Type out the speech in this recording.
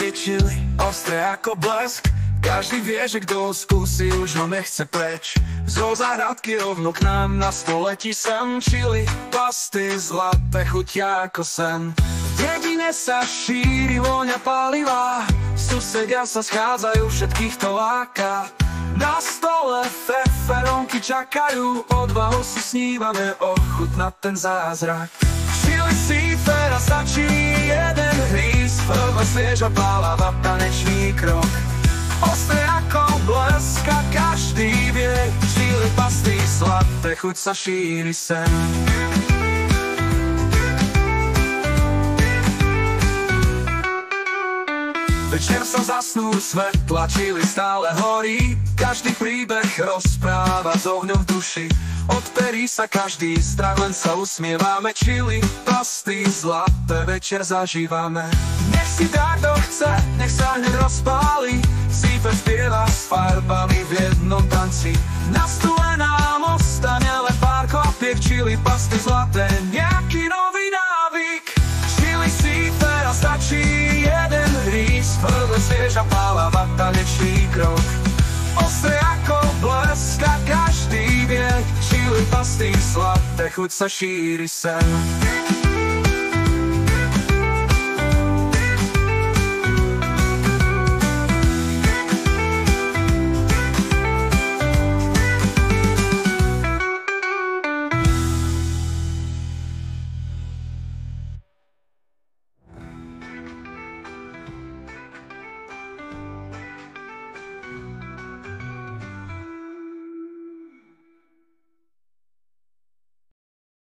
pastie čili, ostré ako blesk. Každý vie, že kto skúsi, už ho nechce preč. Zo záhradky rovno k nám na stôl letí sem. Čili, pasty zlaté chutia ako sen. V dedine sa šíri vôňa paliva, susedia sa schádzajú, všetkých to láka. Na stole feferónky čakajú, odvahu si snívame ochutnať ten zázrak. Čili sífera stačí jeden hríz, prvá svieža pálava, tanečný krok. Ostré ako blesk a každý vie, čili pasty sladké, chuť sa šíri sem. Večer sa zasnú svetla, čili stále horí. Každý príbeh rozpráva s ohňom v duši. Od perí sa každý strach, len sa usmievame. Čili, pasty zlaté, večer zažívame. Nech si dá, kto chce, nech sa hneď rozpáli. Sífer spieva s farbami v jednom tanci. Na stole nám ostane len pár kopiek. Čili, pasty zlaté, nejaký nový návyk. Čili sífera stačí jeden hríz, prvé svieža pálava, tanečný krok. Ostré ako blesk a každý vie, čili pasty sladké, chuť sa šíri sem.